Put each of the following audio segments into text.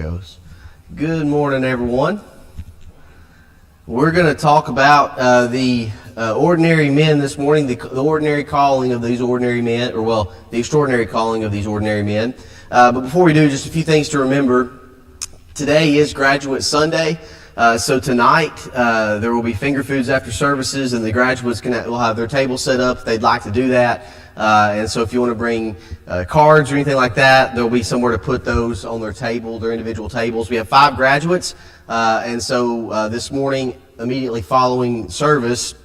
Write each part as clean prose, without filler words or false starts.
goes. Good morning, everyone. We're going to talk about the ordinary men this morning, the ordinary calling of these ordinary men, the extraordinary calling of these ordinary men. But before we do, just a few things to remember. Today is Graduate Sunday, so tonight there will be finger foods after services, and the graduates will have their table set up if they'd like to do that. And so if you want to bring cards or anything like that, there'll be somewhere to put those on their table, their individual tables. We have 5 graduates, and so this morning, immediately following service,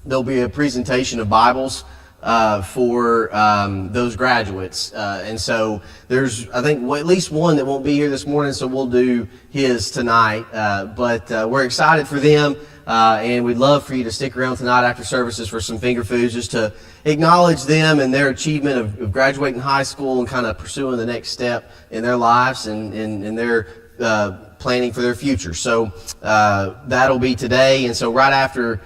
there'll be a presentation of Bibles for those graduates. And so there's, I think, at least one that won't be here this morning, so we'll do his tonight. But we're excited for them, and we'd love for you to stick around tonight after services for some finger foods, just to acknowledge them and their achievement of graduating high school and kind of pursuing the next step in their lives and their planning for their future. So that'll be today, and so right after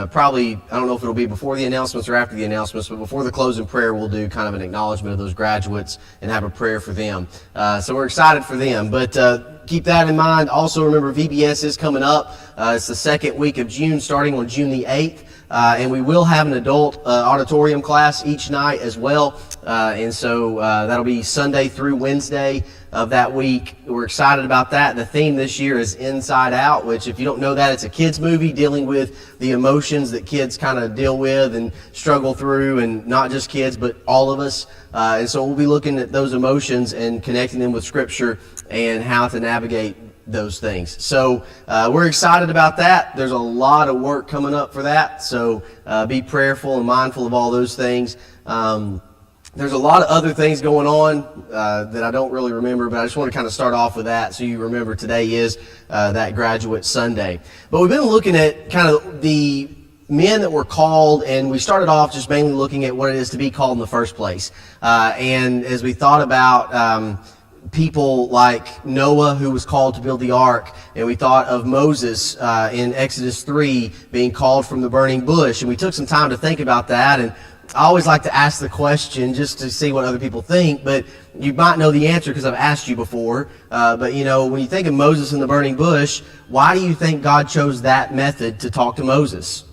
probably, I don't know if it'll be before the announcements or after the announcements, but before the closing prayer, we'll do kind of an acknowledgement of those graduates and have a prayer for them. So we're excited for them, but keep that in mind. Also remember, VBS is coming up. It's the second week of June, starting on June the 8th. And we will have an adult auditorium class each night as well. And so that'll be Sunday through Wednesday of that week. We're excited about that. The theme this year is Inside Out, which, if you don't know that, it's a kids movie dealing with the emotions that kids kind of deal with and struggle through, and not just kids, but all of us. And so we'll be looking at those emotions and connecting them with Scripture and how to navigate those things. So we're excited about that. There's a lot of work coming up for that, so be prayerful and mindful of all those things. There's a lot of other things going on that I don't really remember, but I just want to kind of start off with that so you remember today is that Graduate Sunday. But we've been looking at kind of the men that were called, and we started off just mainly looking at what it is to be called in the first place. And as we thought about people like Noah, who was called to build the ark, and we thought of Moses in Exodus 3 being called from the burning bush, and we took some time to think about that. And I always like to ask the question just to see what other people think, but you might know the answer because I've asked you before. But you know, when you think of Moses in the burning bush, why do you think God chose that method to talk to Moses?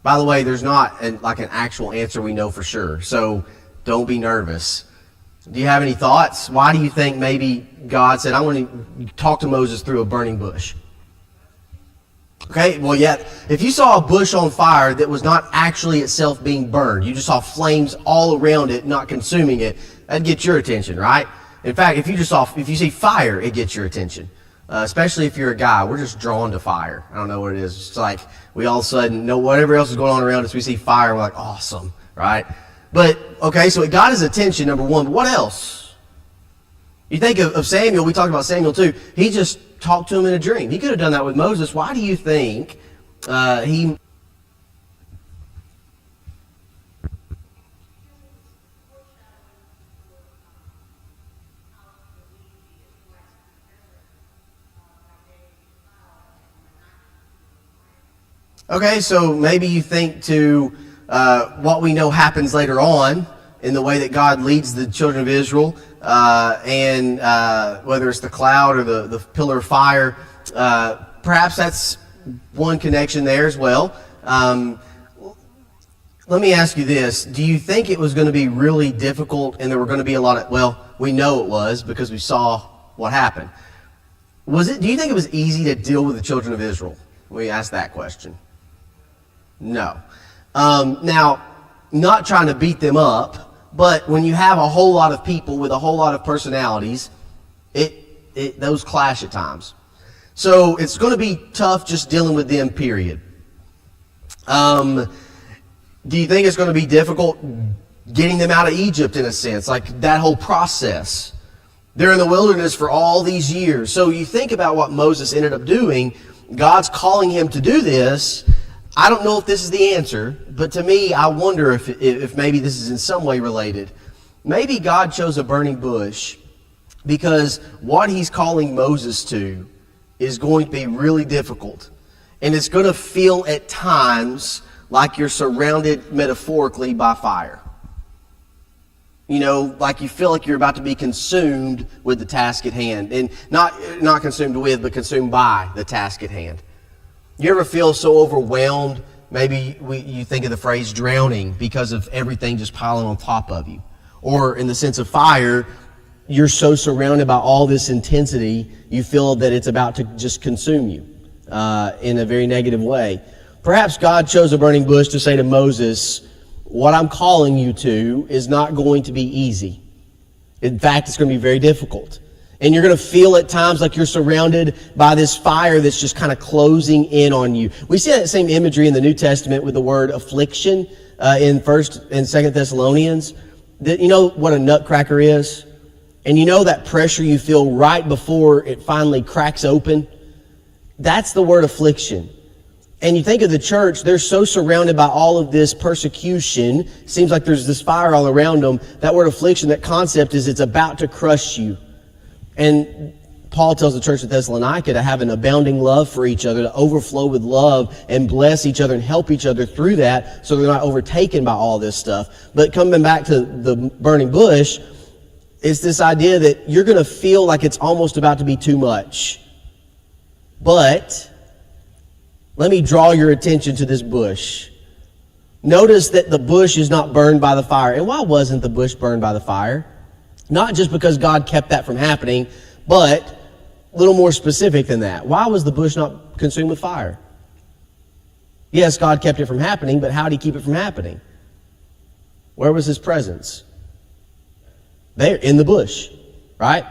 By the way, there's not an actual answer we know for sure, so don't be nervous. Do you have any thoughts? Why do you think maybe God said, I want to talk to Moses through a burning bush? Okay, well, yeah, if you saw a bush on fire that was not actually itself being burned, you just saw flames all around it, not consuming it, that'd get your attention, right? In fact, if you see fire, it gets your attention. Especially if you're a guy, we're just drawn to fire. I don't know what it is. It's like we all of a sudden know whatever else is going on around us, we see fire, and we're like, awesome, right? But, okay, so it got his attention, number one. But what else? You think of Samuel. We talked about Samuel too. He just talked to him in a dream. He could have done that with Moses. Why do you think he... Okay, so maybe you think to what we know happens later on in the way that God leads the children of Israel, and whether it's the cloud or the pillar of fire, perhaps that's one connection there as well. Let me ask you this. Do you think it was going to be really difficult and there were going to be a lot of, well, we know it was because we saw what happened. Do you think it was easy to deal with the children of Israel? We asked that question. No. Now, not trying to beat them up, but when you have a whole lot of people with a whole lot of personalities, those clash at times. So it's going to be tough just dealing with them, period. Do you think it's going to be difficult getting them out of Egypt in a sense, like that whole process? They're in the wilderness for all these years. So you think about what Moses ended up doing. God's calling him to do this. I don't know if this is the answer, but to me, I wonder if maybe this is in some way related. Maybe God chose a burning bush because what he's calling Moses to is going to be really difficult. And it's going to feel at times like you're surrounded metaphorically by fire. like you feel like you're about to be consumed with the task at hand. And not consumed with, but consumed by the task at hand. You ever feel so overwhelmed? Maybe you think of the phrase drowning because of everything just piling on top of you. Or in the sense of fire, you're so surrounded by all this intensity, you feel that it's about to just consume you in a very negative way. Perhaps God chose a burning bush to say to Moses, what I'm calling you to is not going to be easy. In fact, it's going to be very difficult. And you're going to feel at times like you're surrounded by this fire that's just kind of closing in on you. We see that same imagery in the New Testament with the word affliction in 1st and 2nd Thessalonians. You know what a nutcracker is? And you know that pressure you feel right before it finally cracks open? That's the word affliction. And you think of the church, they're so surrounded by all of this persecution. Seems like there's this fire all around them. That word affliction, that concept is it's about to crush you. And Paul tells the church at Thessalonica to have an abounding love for each other, to overflow with love and bless each other and help each other through that so they're not overtaken by all this stuff. But coming back to the burning bush, it's this idea that you're going to feel like it's almost about to be too much. But let me draw your attention to this bush. Notice that the bush is not burned by the fire. And why wasn't the bush burned by the fire? Not just because God kept that from happening, but a little more specific than that. Why was the bush not consumed with fire? Yes, God kept it from happening, but how did he keep it from happening? Where was his presence? There, in the bush, right?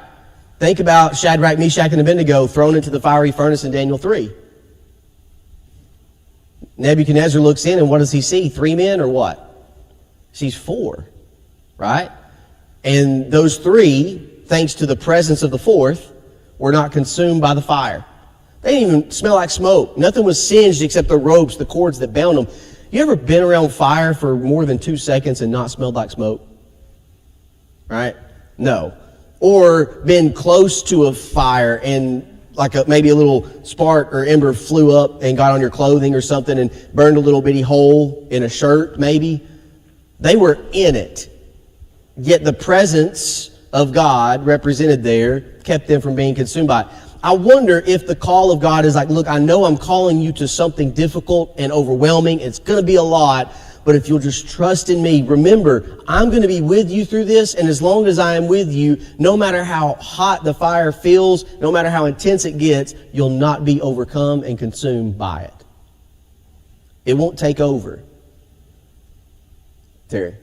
Think about Shadrach, Meshach, and Abednego thrown into the fiery furnace in Daniel 3. Nebuchadnezzar looks in, and what does he see? 3 men or what? He sees 4, right? And those 3, thanks to the presence of the 4th, were not consumed by the fire. They didn't even smell like smoke. Nothing was singed except the ropes, the cords that bound them. You ever been around fire for more than 2 seconds and not smelled like smoke? Right? No. Or been close to a fire and maybe a little spark or ember flew up and got on your clothing or something and burned a little bitty hole in a shirt maybe. They were in it. Yet the presence of God represented there kept them from being consumed by it. I wonder if the call of God is like, look, I know I'm calling you to something difficult and overwhelming. It's going to be a lot. But if you'll just trust in me, remember, I'm going to be with you through this. And as long as I am with you, no matter how hot the fire feels, no matter how intense it gets, you'll not be overcome and consumed by it. It won't take over. Terry.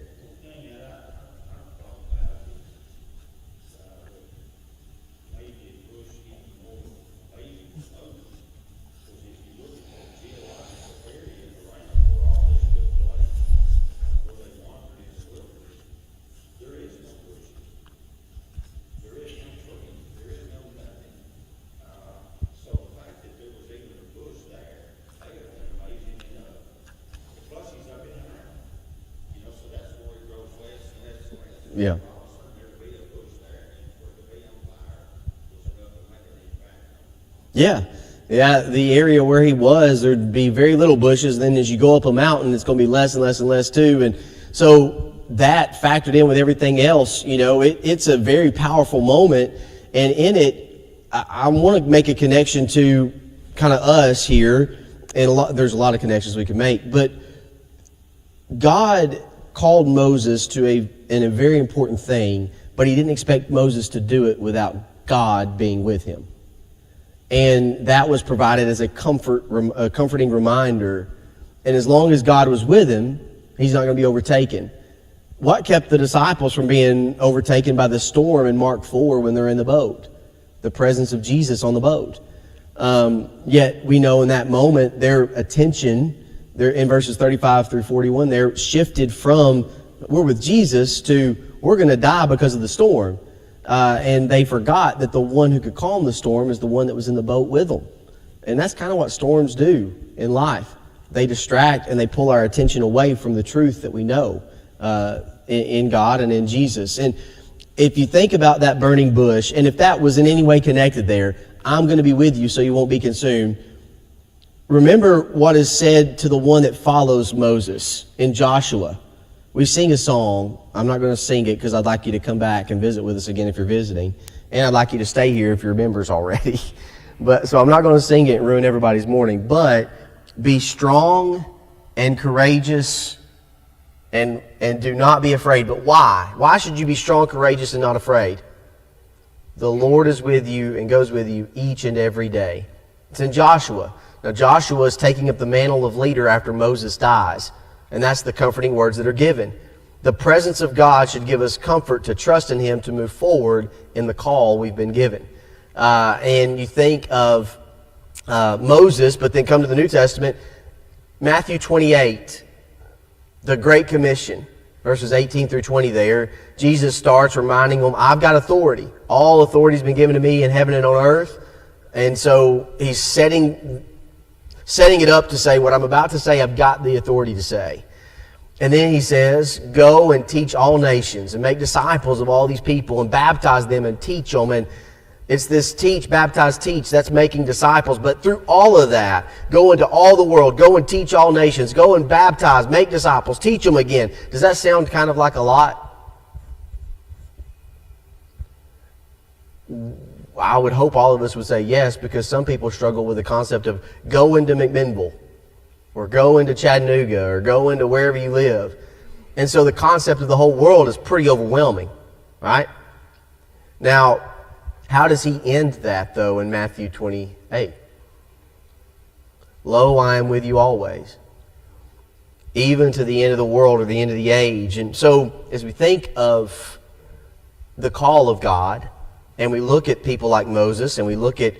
Yeah. Yeah. Yeah, the area where he was, there'd be very little bushes. Then as you go up a mountain, it's going to be less and less and less too. And so that factored in with everything else, it's a very powerful moment. And in it, I want to make a connection to kind of us here. And there's a lot of connections we can make. But God called Moses to a very important thing, but he didn't expect Moses to do it without God being with him. And that was provided as a comforting reminder. And as long as God was with him, he's not going to be overtaken. What kept the disciples from being overtaken by the storm in Mark 4 when they're in the boat? The presence of Jesus on the boat. Yet we know in that moment their attention, they're in verses 35 through 41, they're shifted from we're with Jesus to we're going to die because of the storm. And they forgot that the one who could calm the storm is the one that was in the boat with them. And that's kind of what storms do in life. They distract and they pull our attention away from the truth that we know in God and in Jesus. And if you think about that burning bush, and if that was in any way connected there, I'm going to be with you so you won't be consumed. Remember what is said to the one that follows Moses in Joshua. we sing a song. I'm not going to sing it because I'd like you to come back and visit with us again if you're visiting. And I'd like you to stay here if you're members already. So I'm not going to sing it and ruin everybody's morning. But be strong and courageous and do not be afraid. But why? Why should you be strong, courageous, and not afraid? The Lord is with you and goes with you each and every day. It's in Joshua. Now Joshua is taking up the mantle of leader after Moses dies. And that's the comforting words that are given. The presence of God should give us comfort to trust in Him to move forward in the call we've been given. And you think of Moses, but then come to the New Testament, Matthew 28, the Great Commission, verses 18 through 20 there, Jesus starts reminding them, I've got authority. All authority has been given to me in heaven and on earth. And so He's setting it up to say, what I'm about to say, I've got the authority to say. And then He says, go and teach all nations and make disciples of all these people and baptize them and teach them. And it's this teach, baptize, teach, that's making disciples. But through all of that, go into all the world, go and teach all nations, go and baptize, make disciples, teach them again. Does that sound kind of like a lot? I would hope all of us would say yes, because some people struggle with the concept of go into McMinnville or go into Chattanooga or go into wherever you live. And so the concept of the whole world is pretty overwhelming, right? Now, how does He end that, though, in Matthew 28? Lo, I am with you always, even to the end of the world or the end of the age. And so as we think of the call of God, and we look at people like Moses, and we look at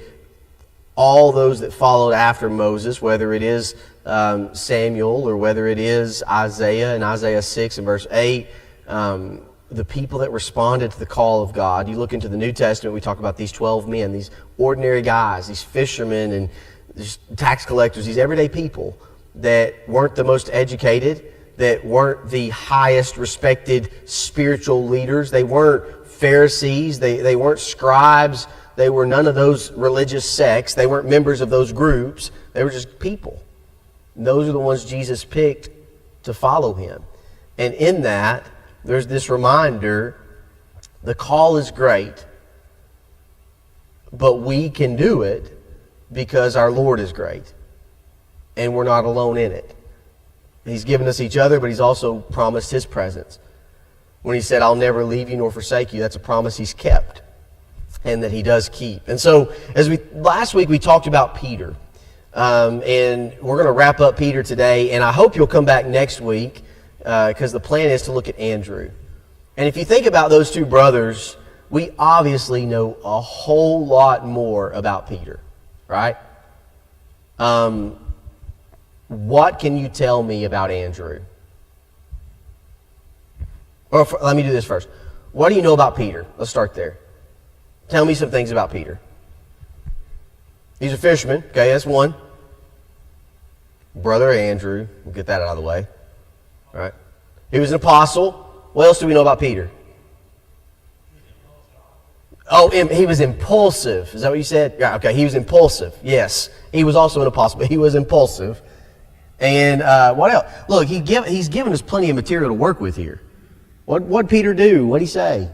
all those that followed after Moses, whether it is Samuel or whether it is Isaiah in Isaiah 6 and verse 8, the people that responded to the call of God. You look into the New Testament, we talk about these 12 men, these ordinary guys, these fishermen and these tax collectors, these everyday people that weren't the most educated, that weren't the highest respected spiritual leaders. They weren't Pharisees, they weren't scribes, they were none of those religious sects, they weren't members of those groups, they were just people. And those are the ones Jesus picked to follow Him. And in that, there's this reminder, the call is great, but we can do it because our Lord is great. And we're not alone in it. He's given us each other, but He's also promised His presence. When He said, I'll never leave you nor forsake you, that's a promise He's kept and that He does keep. And so, last week we talked about Peter. And we're going to wrap up Peter today. And I hope you'll come back next week because the plan is to look at Andrew. And if you think about those two brothers, we obviously know a whole lot more about Peter, right? What can you tell me about Andrew? Or let me do this first. What do you know about Peter? Let's start there. Tell me some things about Peter. He's a fisherman. Okay, that's one. Brother Andrew. We'll get that out of the way. All right. He was an apostle. What else do we know about Peter? Oh, he was impulsive. Is that what you said? Yeah, okay, he was impulsive. Yes. He was also an apostle, but he was impulsive. And what else? Look, he's given us plenty of material to work with here. What'd Peter do? What'd he say?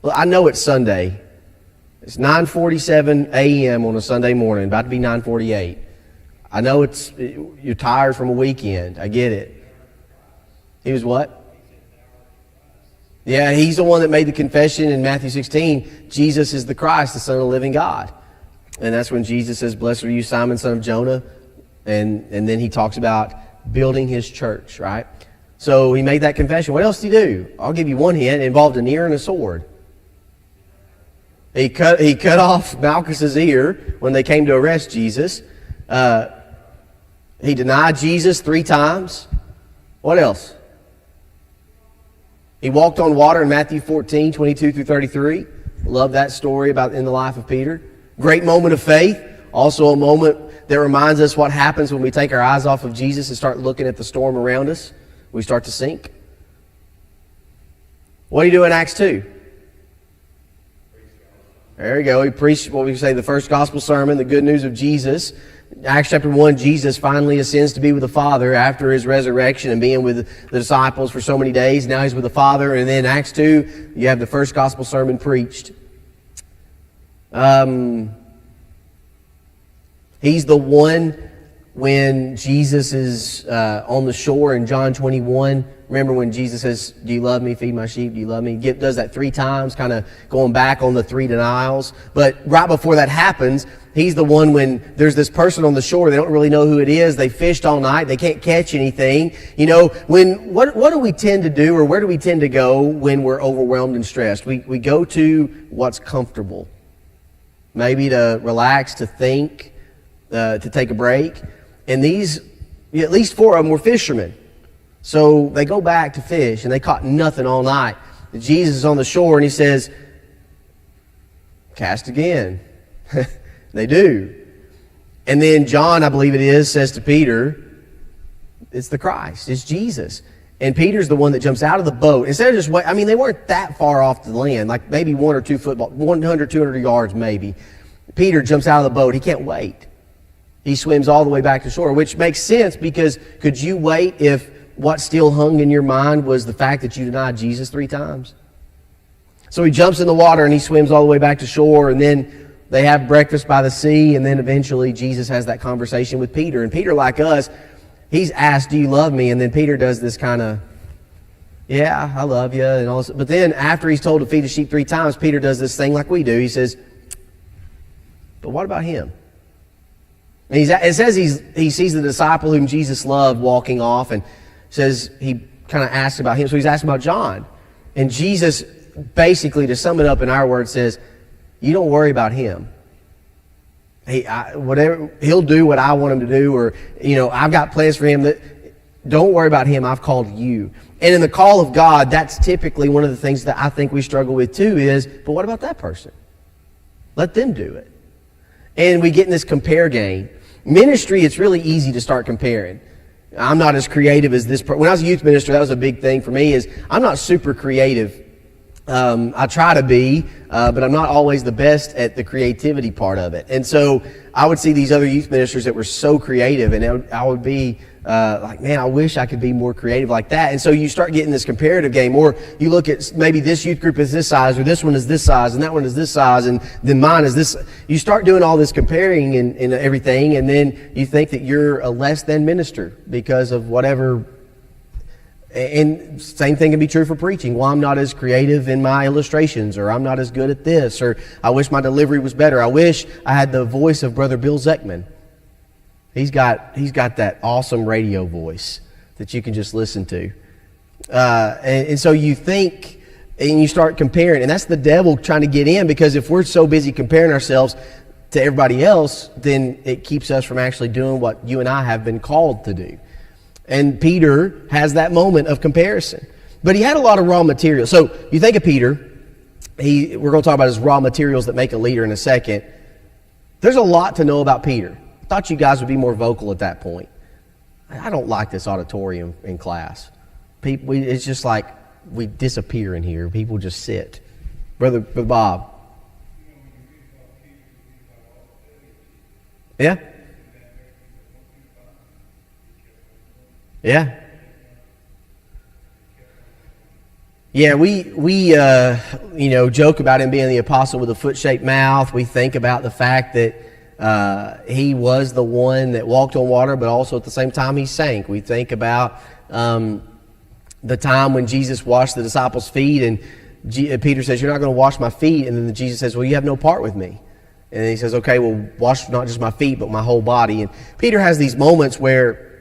Well, I know it's Sunday. It's 9:47 a.m. on a Sunday morning, about to be 9:48. I know you're tired from a weekend. I get it. He was what? Yeah, he's the one that made the confession in Matthew 16, Jesus is the Christ, the Son of the living God. And that's when Jesus says, blessed are you, Simon, son of Jonah. And then He talks about building His church, right? So He made that confession. What else did He do? I'll give you one hint. It involved an ear and a sword. He cut off Malchus's ear when they came to arrest Jesus. He denied Jesus 3 times. What else? He walked on water in Matthew 14, 22 through 33. Love that story about in the life of Peter. Great moment of faith. Also a moment that reminds us what happens when we take our eyes off of Jesus and start looking at the storm around us. We start to sink. What do you do in Acts 2? There you go. He preached what we say the first gospel sermon, the good news of Jesus. Acts chapter 1, Jesus finally ascends to be with the Father after his resurrection and being with the disciples for so many days. Now he's with the Father. And then Acts 2, you have the first gospel sermon preached. He's the one when Jesus is on the shore in John 21. Remember when Jesus says, do you love me? Feed my sheep. Do you love me? Does that 3 times, kind of going back on the 3 denials. But right before that happens, he's the one when there's this person on the shore. They don't really know who it is. They fished all night. They can't catch anything. You know, what do we tend to do, or where do we tend to go when we're overwhelmed and stressed? We go to what's comfortable. Maybe to relax, to think, to take a break. And these, at least 4 of them were fishermen. So they go back to fish, and they caught nothing all night. Jesus is on the shore, and he says, cast again. They do. And then John, I believe it is, says to Peter, it's the Christ, it's Jesus. And Peter's the one that jumps out of the boat. Instead of just wait, I mean, they weren't that far off the land, like maybe 1 or 2 football, 100, 200 yards maybe. Peter jumps out of the boat. He can't wait. He swims all the way back to shore, which makes sense, because could you wait if what still hung in your mind was the fact that you denied Jesus 3 times? So he jumps in the water and he swims all the way back to shore, and then they have breakfast by the sea, and then eventually Jesus has that conversation with Peter. And Peter, like us, he's asked, do you love me? And then Peter does this kind of, yeah, I love you, and all this. But then after he's told to feed the sheep 3 times, Peter does this thing like we do. He says, but what about him? And it says he sees the disciple whom Jesus loved walking off, and says he kind of asks about him. So he's asking about John. And Jesus, basically, to sum it up in our words, says, you don't worry about him. He'll do what I want him to do, or, you know, I've got plans for him. Don't worry about him. I've called you. And in the call of God, that's typically one of the things that I think we struggle with too is, but what about that person? Let them do it. And we get in this compare game. Ministry, it's really easy to start comparing. I'm not as creative as this person. When I was a youth minister, that was a big thing for me, is I'm not super creative. I try to be, but I'm not always the best at the creativity part of it. And so I would see these other youth ministers that were so creative, and I would be like, man, I wish I could be more creative like that. And so you start getting this comparative game, or you look at maybe this youth group is this size, or this one is this size, and that one is this size, and then mine is this. You start doing all this comparing and everything, and then you think that you're a less than minister because of whatever. And same thing can be true for preaching. Well, I'm not as creative in my illustrations, or I'm not as good at this, or I wish my delivery was better. I wish I had the voice of Brother Bill Zeckman. He's got that awesome radio voice that you can just listen to. And so you think, and you start comparing, and that's the devil trying to get in, because if we're so busy comparing ourselves to everybody else, then it keeps us from actually doing what you and I have been called to do. And Peter has that moment of comparison. But he had a lot of raw material. So you think of Peter, we're going to talk about his raw materials that make a leader in a second. There's a lot to know about Peter. I thought you guys would be more vocal at that point. I don't like this auditorium in class. It's just like we disappear in here. People just sit. Brother Bob. Yeah? Yeah. Yeah, we joke about him being the apostle with a foot-shaped mouth. We think about the fact that he was the one that walked on water, but also at the same time he sank. We think about the time when Jesus washed the disciples' feet, and Peter says, "You're not going to wash my feet." And then Jesus says, "Well, you have no part with me." And he says, "Okay, well, wash not just my feet, but my whole body." And Peter has these moments where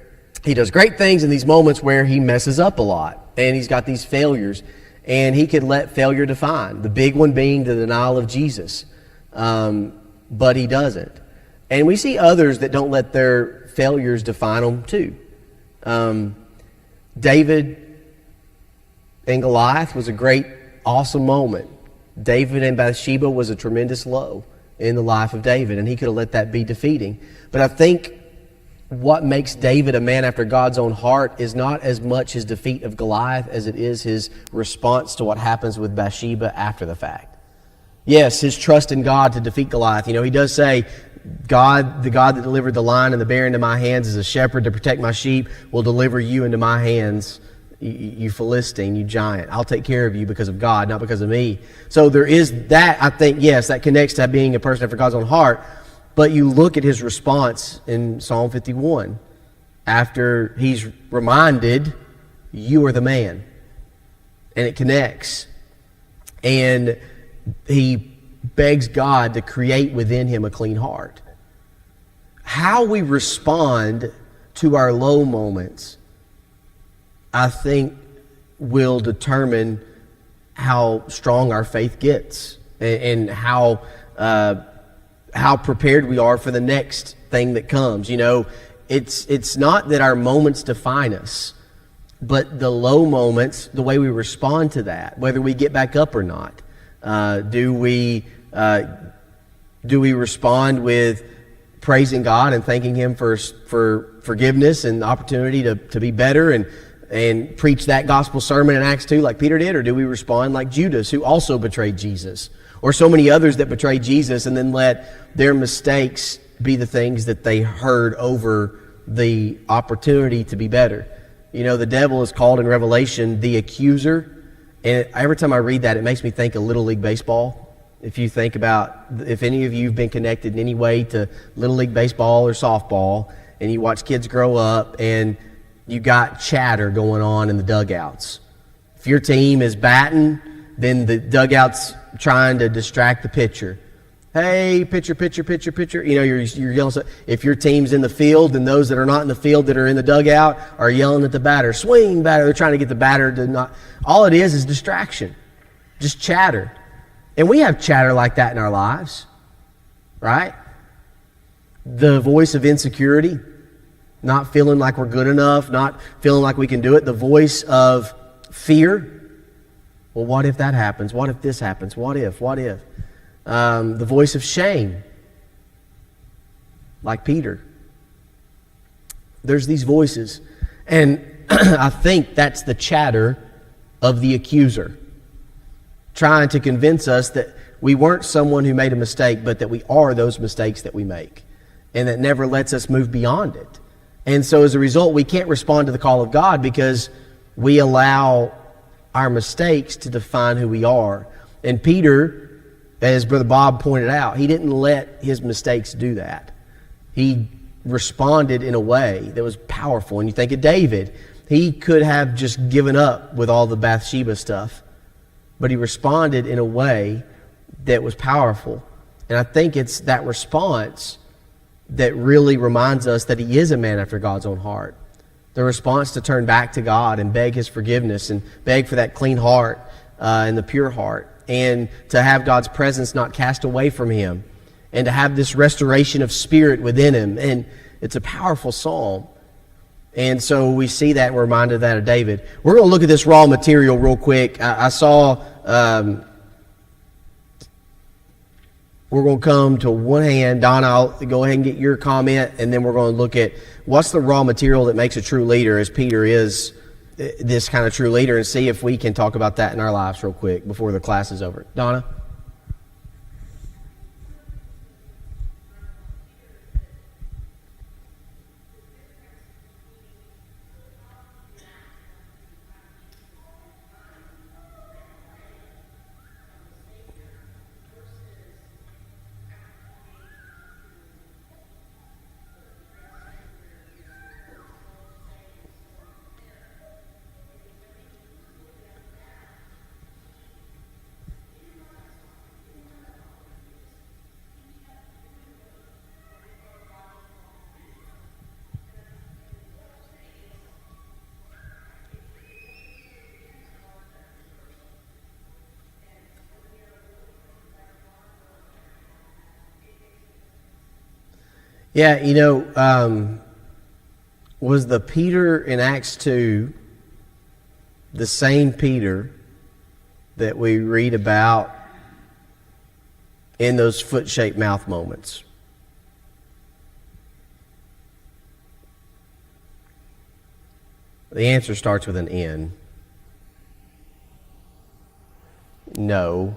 he does great things, and these moments where he messes up a lot, and he's got these failures, and he could let failure define. The big one being the denial of Jesus, but he doesn't. And we see others that don't let their failures define them too. David and Goliath was a great, awesome moment. David and Bathsheba was a tremendous low in the life of David, and he could have let that be defeating. But I think what makes David a man after God's own heart is not as much his defeat of Goliath as it is his response to what happens with Bathsheba after the fact. Yes, his trust in God to defeat Goliath. He does say, God, the God that delivered the lion and the bear into my hands as a shepherd to protect my sheep, will deliver you into my hands, you Philistine, you giant. I'll take care of you because of God, not because of me. So there is that, I think, yes, that connects to being a person after God's own heart. But you look at his response in Psalm 51. After he's reminded, you are the man. And it connects. And he begs God to create within him a clean heart. How we respond to our low moments, I think, will determine how strong our faith gets and how prepared we are for the next thing that comes. It's not that our moments define us, but the low moments, the way we respond to that, whether we get back up or not. Do we respond with praising God and thanking Him for forgiveness and the opportunity to be better and preach that gospel sermon in Acts 2 like Peter did? Or do we respond like Judas, who also betrayed Jesus? Or so many others that betrayed Jesus and then let their mistakes be the things that they heard over the opportunity to be better. The devil is called in Revelation the accuser. And every time I read that, it makes me think of Little League Baseball. If you think about, if any of you have been connected in any way to Little League Baseball or softball, and you watch kids grow up and you got chatter going on in the dugouts. If your team is batting, then the dugout's trying to distract the pitcher. Hey, pitcher, pitcher, pitcher, pitcher. You're yelling. If your team's in the field, then those that are not in the field that are in the dugout are yelling at the batter. Swing, batter. They're trying to get the batter to not. All it is distraction. Just chatter. And we have chatter like that in our lives, right? The voice of insecurity, not feeling like we're good enough, not feeling like we can do it. The voice of fear. Well, what if that happens? What if this happens? What if? The voice of shame, like Peter. There's these voices. And I think that's the chatter of the accuser, trying to convince us that we weren't someone who made a mistake, but that we are those mistakes that we make, and that never lets us move beyond it. And so as a result, we can't respond to the call of God because we allow our mistakes to define who we are. And Peter, as Brother Bob pointed out, he didn't let his mistakes do that. He responded in a way that was powerful. And you think of David, he could have just given up with all the Bathsheba stuff, but he responded in a way that was powerful. And I think it's that response that really reminds us that he is a man after God's own heart. The response to turn back to God and beg His forgiveness and beg for that clean heart and the pure heart, and to have God's presence not cast away from him, and to have this restoration of spirit within him. And it's a powerful psalm. And so we see that, we're reminded of that of David. We're going to look at this raw material real quick. I saw... we're going to come to one hand. Donna, I'll go ahead and get your comment, and then we're going to look at what's the raw material that makes a true leader, as Peter is this kind of true leader, and see if we can talk about that in our lives real quick before the class is over. Donna? Yeah, was the Peter in Acts 2 the same Peter that we read about in those foot-shaped mouth moments? The answer starts with an N. No.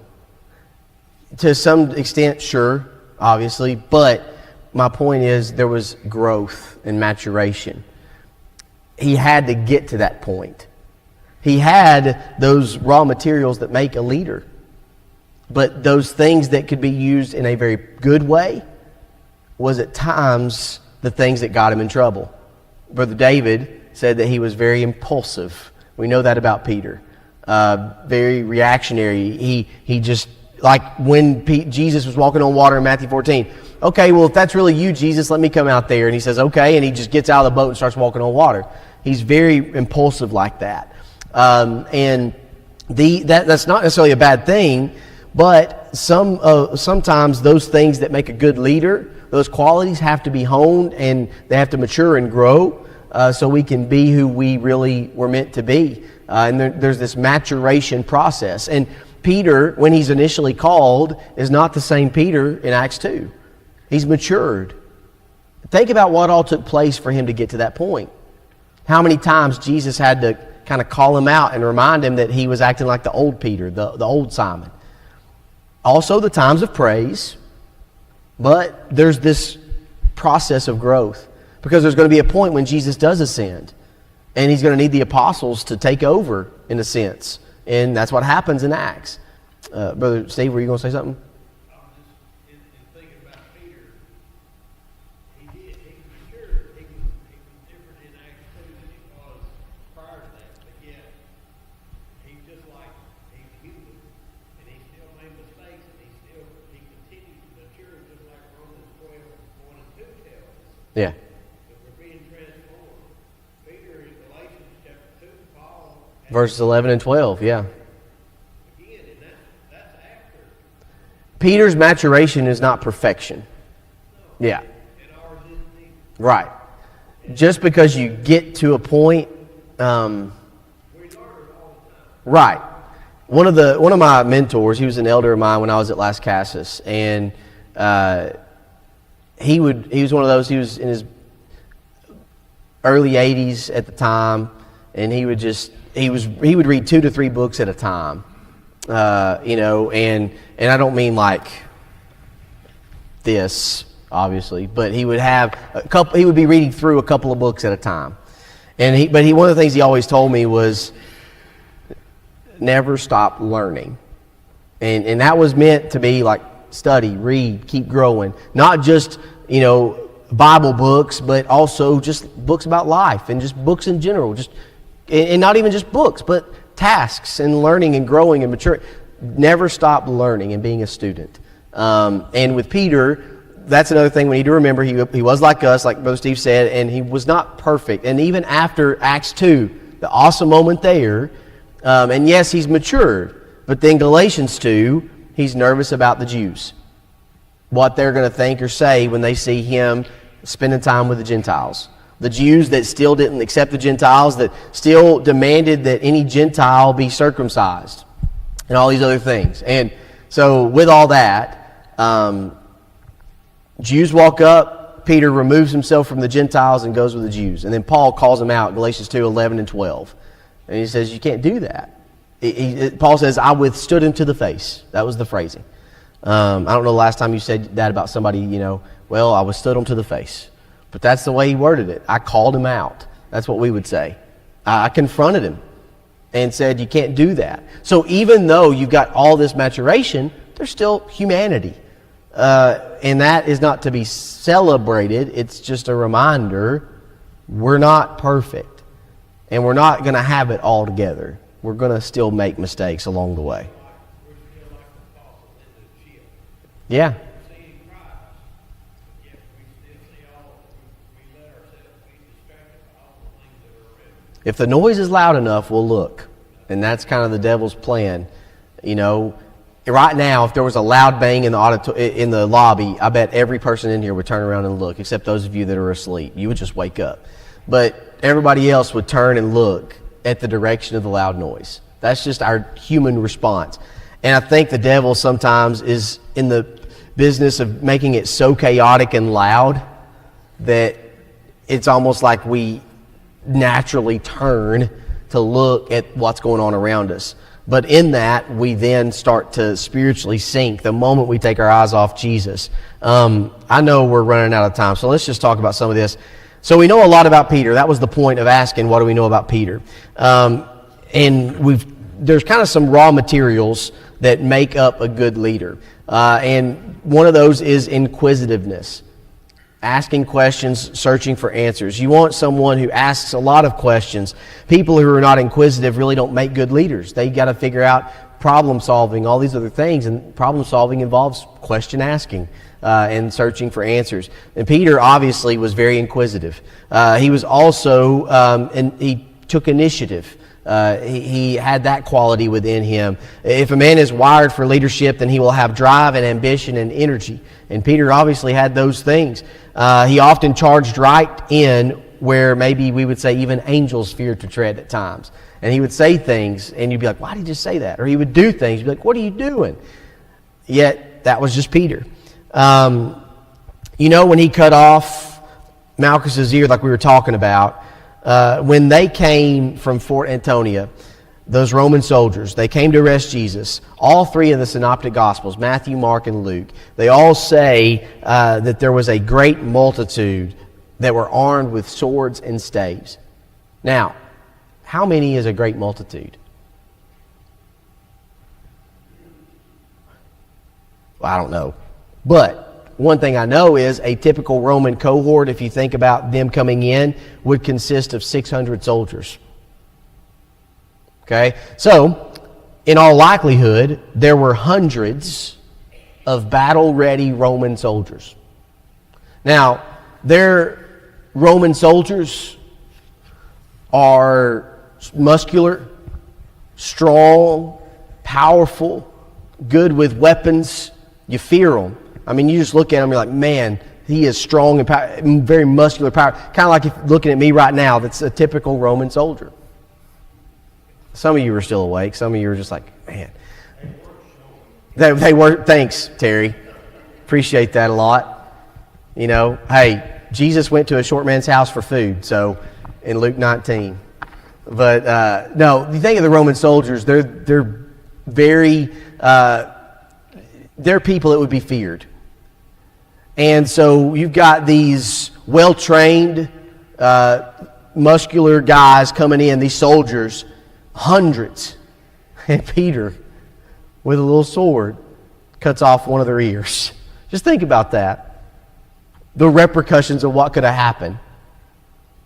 To some extent, sure, obviously, but my point is there was growth and maturation. He had to get to that point. He had those raw materials that make a leader, but those things that could be used in a very good way was at times the things that got him in trouble. Brother David said that he was very impulsive. We know that about Peter. Very reactionary. He just, like when Jesus was walking on water in Matthew 14. Okay, well, if that's really you, Jesus, let me come out there. And he says, okay, and he just gets out of the boat and starts walking on water. He's very impulsive like that. And that's not necessarily a bad thing, but sometimes those things that make a good leader, those qualities have to be honed and they have to mature and grow so we can be who we really were meant to be. And there's this maturation process. And Peter, when he's initially called, is not the same Peter in Acts 2. He's matured. Think about what all took place for him to get to that point. How many times Jesus had to kind of call him out and remind him that he was acting like the old Peter, the old Simon. Also the times of praise, but there's this process of growth because there's going to be a point when Jesus does ascend and he's going to need the apostles to take over in a sense. And that's what happens in Acts. Brother Steve, were you going to say something? In thinking about Peter, he matured. He was different in Acts 2 than he was prior to that. But yet, he's just like, he's human. And he still made mistakes, and he continues to mature, just like Romans 12:1 and 2 tells us. Yeah. That we're being transformed. Peter in Galatians chapter 2, Paul. Verses 11 and 12, yeah. Again, and that's after. Peter's maturation is not perfection. Yeah. And ours isn't either. Right. Just because you get to a point, We learn it all the time. right. One of my mentors, he was an elder of mine when I was at Las Casas, and he was one of those. He was in his early 80s at the time, and he would read 2 to 3 books at a time, and I don't mean like this, obviously, but he would have he would be reading through a couple of books at a time, but one of the things he always told me was never stop learning, and that was meant to be like study, read, keep growing, not just Bible books, but also just books about life and just books in general, and not even just books, but tasks and learning and growing and maturing. Never stop learning and being a student. And with Peter, that's another thing we need to remember. He was like us, like Brother Steve said, and he was not perfect. And even after Acts 2, the awesome moment there, and yes, he's matured, but then Galatians 2, he's nervous about the Jews. What they're going to think or say when they see him spending time with the Gentiles. The Jews that still didn't accept the Gentiles, that still demanded that any Gentile be circumcised, and all these other things. And so with all that, Jews walk up, Peter removes himself from the Gentiles and goes with the Jews. And then Paul calls him out, Galatians 2:11 and 12. And he says, you can't do that. Paul says, I withstood him to the face. That was the phrasing. I don't know the last time you said that about somebody, well, I withstood him to the face. But that's the way he worded it. I called him out. That's what we would say. I confronted him and said, you can't do that. So even though you've got all this maturation, there's still humanity. And that is not to be celebrated. It's just a reminder we're not perfect. And we're not going to have it all together. We're going to still make mistakes along the way. We're still like the fossil in the ship. Yeah. We're seeing Christ, but yet we still see we let ourselves be distracted by all the things that are around us. If the noise is loud enough, we'll look. And that's kind of the devil's plan. Right now, if there was a loud bang in the lobby, I bet every person in here would turn around and look, except those of you that are asleep. You would just wake up. But everybody else would turn and look at the direction of the loud noise. That's just our human response. And I think the devil sometimes is in the business of making it so chaotic and loud that it's almost like we naturally turn to look at what's going on around us. But in that, we then start to spiritually sink the moment we take our eyes off Jesus. I know we're running out of time, so let's just talk about some of this. So we know a lot about Peter. That was the point of asking, what do we know about Peter? And there's kind of some raw materials that make up a good leader. And one of those is inquisitiveness. Asking questions, searching for answers. You want someone who asks a lot of questions. People who are not inquisitive really don't make good leaders. They got to figure out problem solving, all these other things, and problem solving involves question asking and searching for answers. And Peter obviously was very inquisitive. He was also, and he took initiative. He had that quality within him. If a man is wired for leadership, then he will have drive and ambition and energy. And Peter obviously had those things. He often charged right in where maybe we would say even angels feared to tread at times. And he would say things, and you'd be like, why did you say that? Or he would do things, you'd be like, what are you doing? Yet, that was just Peter. When he cut off Malchus's ear, like we were talking about, when they came from Fort Antonia, those Roman soldiers, they came to arrest Jesus. All three of the synoptic gospels, Matthew, Mark, and Luke, they all say that there was a great multitude that were armed with swords and staves. Now, how many is a great multitude? Well, I don't know. But one thing I know is a typical Roman cohort, if you think about them coming in, would consist of 600 soldiers. Okay? So, in all likelihood, there were hundreds of battle-ready Roman soldiers. Now, their Roman soldiers are muscular, strong, powerful, good with weapons. You fear them. I mean, you just look at him, you're like, man, he is strong and very muscular, power. Kind of like if looking at me right now, that's a typical Roman soldier. Some of you are still awake. Some of you are just like, man. They were. Thanks, Terry. Appreciate that a lot. Hey, Jesus went to a short man's house for food, so in Luke 19. But no, you think of the Roman soldiers, they're very, they're people that would be feared. And so you've got these well-trained, muscular guys coming in, these soldiers, hundreds. And Peter, with a little sword, cuts off one of their ears. Just think about that. The repercussions of what could have happened.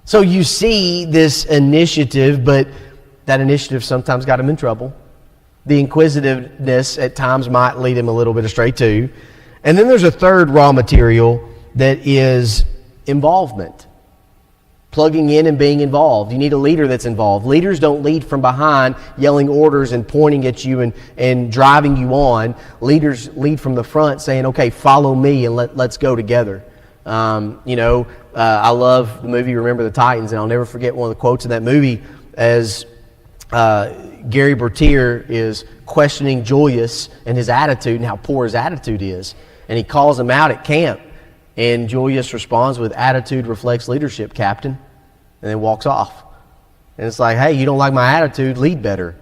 So you see this initiative, but that initiative sometimes got him in trouble. The inquisitiveness at times might lead him a little bit astray too. And then there's a third raw material that is involvement. Plugging in and being involved. You need a leader that's involved. Leaders don't lead from behind, yelling orders and pointing at you and driving you on. Leaders lead from the front saying, okay, follow me and let's go together. I love the movie Remember the Titans, and I'll never forget one of the quotes in that movie as Gary Bertier is questioning Julius and his attitude and how poor his attitude is. And he calls him out at camp. And Julius responds with, attitude reflects leadership, Captain. And then walks off. And it's like, hey, you don't like my attitude, lead better.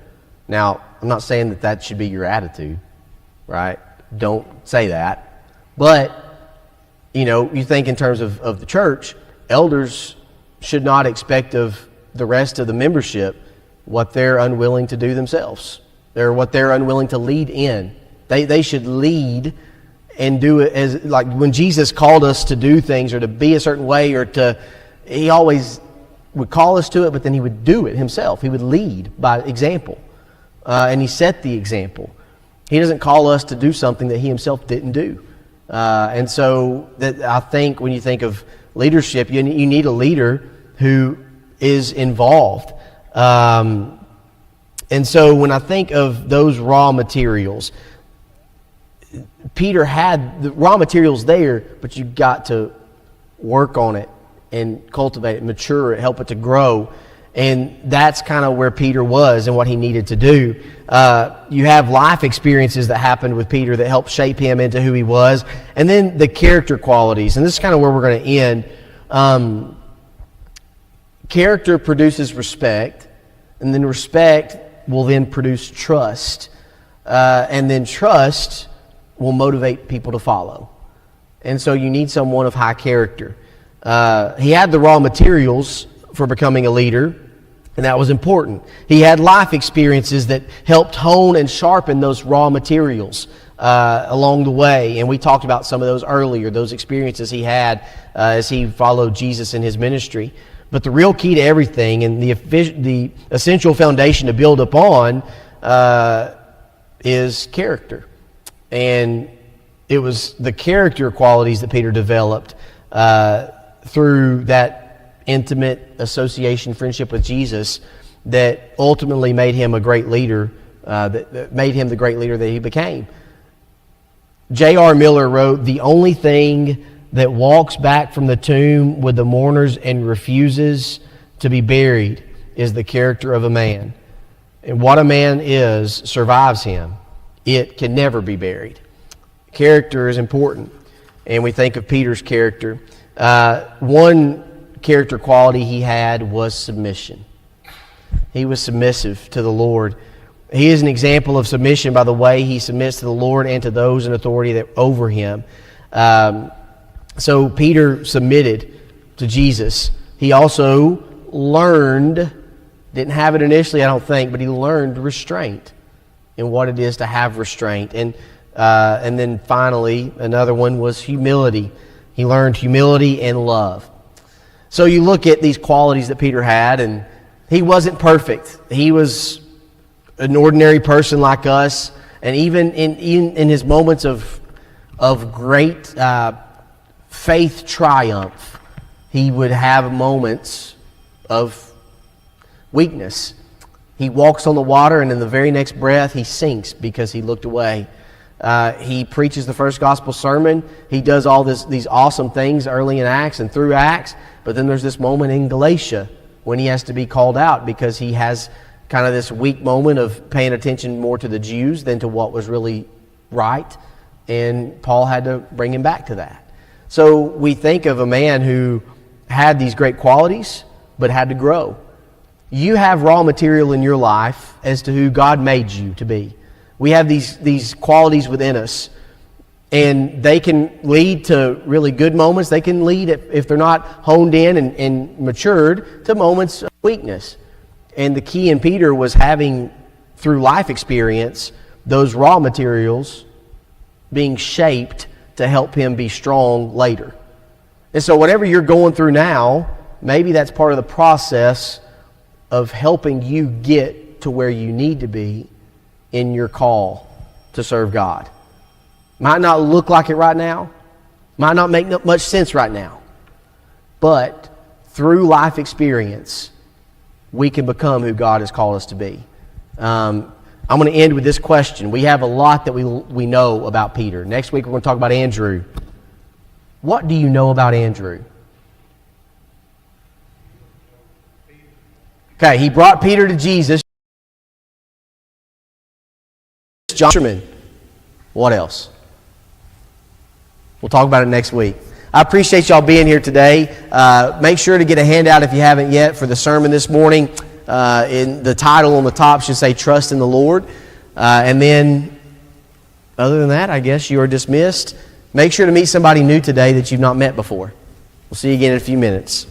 Now, I'm not saying that should be your attitude, right? Don't say that. But, you think in terms of the church, elders should not expect of the rest of the membership what they're unwilling to do themselves. Or what they're unwilling to lead in. They should lead and do it as, like when Jesus called us to do things or to be a certain way he always would call us to it, but then he would do it himself. He would lead by example. And he set the example. He doesn't call us to do something that he himself didn't do. And so that I think when you think of leadership, you need a leader who is involved. And so when I think of those raw materials, Peter had the raw materials there, but you got to work on it and cultivate it, mature it, help it to grow. And that's kind of where Peter was and what he needed to do. You have life experiences that happened with Peter that helped shape him into who he was. And then the character qualities. And this is kind of where we're going to end. Character produces respect. And then respect will then produce trust. And then trust will motivate people to follow. And so you need someone of high character. He had the raw materials for becoming a leader, and that was important. He had life experiences that helped hone and sharpen those raw materials along the way. And we talked about some of those earlier, those experiences he had as he followed Jesus in his ministry. But the real key to everything and the essential foundation to build upon is character. And it was the character qualities that Peter developed through that intimate association, friendship with Jesus, that ultimately made him a great leader, that made him the great leader that he became. J.R. Miller wrote, "The only thing that walks back from the tomb with the mourners and refuses to be buried is the character of a man. And what a man is survives him. It can never be buried." Character is important, and we think of Peter's character. One character quality he had was submission. He was submissive to the Lord. He is an example of submission by the way he submits to the Lord and to those in authority that over him. So Peter submitted to Jesus. He also learned, didn't have it initially, I don't think, but he learned restraint and what it is to have restraint. And then finally, another one was humility. He learned humility and love. So you look at these qualities that Peter had, and he wasn't perfect. He was an ordinary person like us, and even in his moments of great faith triumph, he would have moments of weakness. He walks on the water, and in the very next breath, he sinks because he looked away. He preaches the first gospel sermon. He does all these awesome things early in Acts and through Acts, but then there's this moment in Galatia when he has to be called out because he has kind of this weak moment of paying attention more to the Jews than to what was really right, and Paul had to bring him back to that. So we think of a man who had these great qualities but had to grow. You have raw material in your life as to who God made you to be. We have these qualities within us, and they can lead to really good moments. They can lead, if they're not honed in and matured, to moments of weakness. And the key in Peter was having, through life experience, those raw materials being shaped to help him be strong later. And so whatever you're going through now, maybe that's part of the process of helping you get to where you need to be in your call to serve God. Might not look like it right now. Might not make much sense right now. But through life experience, we can become who God has called us to be. I'm going to end with this question. We have a lot that we know about Peter. Next week we're going to talk about Andrew. What do you know about Andrew? Okay, he brought Peter to Jesus. John. What else? We'll talk about it next week. I appreciate y'all being here today. Make sure to get a handout if you haven't yet for the sermon this morning. In the title on the top should say Trust in the Lord. And then, other than that, I guess you are dismissed. Make sure to meet somebody new today that you've not met before. We'll see you again in a few minutes.